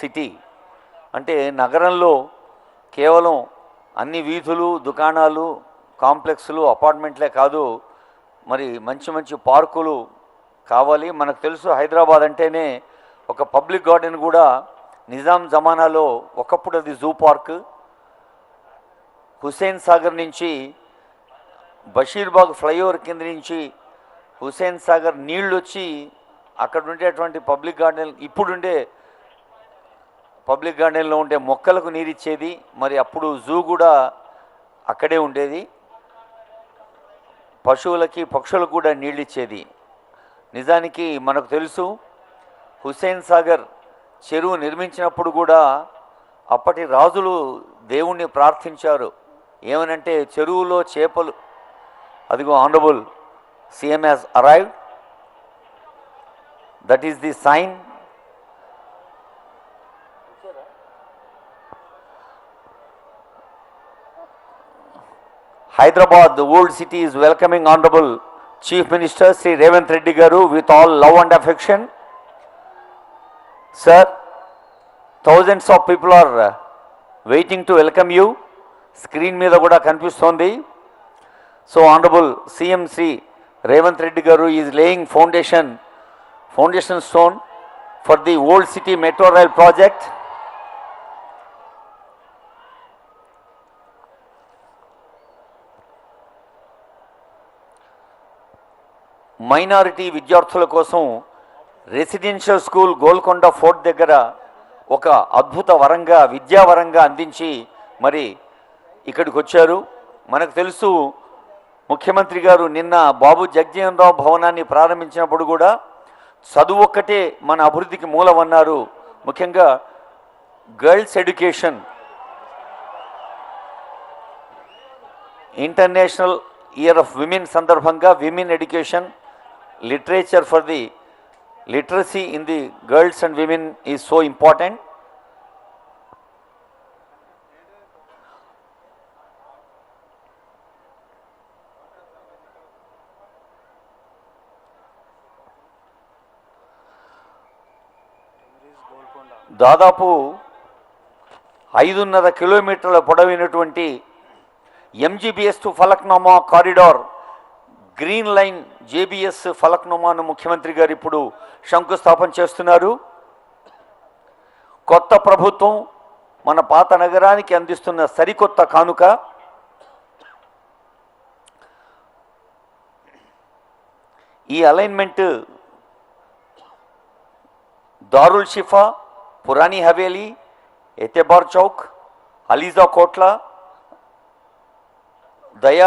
City. అంటే నగరంలో కేవలం అన్ని వీధులు, దుకాణాలు, కాంప్లెక్స్లు, అపార్ట్మెంట్లే కాదు, మరి మంచి మంచి పార్కులు కావాలి. మనకు తెలుసు హైదరాబాద్ అంటేనే ఒక పబ్లిక్ గార్డెన్ కూడా నిజాం జమానాలో ఒకప్పుడు అది జూ పార్క్. హుస్సేన్ సాగర్ నుంచి బషీర్బాగ్ ఫ్లైఓవర్ కింద నుంచి హుస్సేన్ సాగర్ నీళ్ళు వచ్చి అక్కడ ఉండేటువంటి పబ్లిక్ గార్డెన్, ఇప్పుడుండే పబ్లిక్ గార్డెన్లో ఉండే మొక్కలకు నీరిచ్చేది. మరి అప్పుడు జూ కూడా అక్కడే ఉండేది, పశువులకి పక్షులకు కూడా నీళ్ళు ఇచ్చేది. నిజానికి మనకు తెలుసు హుస్సేన్ సాగర్ చెరువు నిర్మించినప్పుడు కూడా అప్పటి రాజులు దేవుణ్ణి ప్రార్థించారు. ఏమనంటే చెరువులో చేపలు, అదిగో honourable CM has arrived, that is the sign. Hyderabad, the old city, is welcoming Honorable Chief Minister Sri Revanth Reddy Garu with all love and affection. Sir, thousands of people are waiting to welcome you. Screen మీద కూడా కనిపిస్తోంది. So Honorable CM Sri Revanth Reddy Garu is laying foundation stone for the old city metro rail project. Minority విద్యార్థుల కోసం residential school Golconda fort దగ్గర ఒక అద్భుత వరంగా, విద్యావరంగా అందించి మరి ఇక్కడికి వచ్చారు. మనకు తెలుసు ముఖ్యమంత్రి గారు నిన్న బాబు జగజీవన్ రావు భవనాన్ని ప్రారంభించినప్పుడు కూడా చదువు ఒక్కటే మన అభివృద్ధికి మూలమన్నారు. ముఖ్యంగా girls education, international year of women సందర్భంగా women education, literature for the literacy in the girls and women is so important. దాదాపు 5.5 కిలోమీటర్ల పొడవైనటువంటి MGBS to Falaknuma corridor, green line JBS ఫలక్నుమాను ముఖ్యమంత్రి గారు ఇప్పుడు శంకుస్థాపన చేస్తున్నారు. కొత్త ప్రభుత్వం మన పాత నగరానికి అందిస్తున్న సరికొత్త కానుక. ఈ అలైన్మెంట్ దారుల్ షిఫా, పురానీ హవేలీ, ఎతెబార్ చౌక్, అలీజా కోట్లా, దయా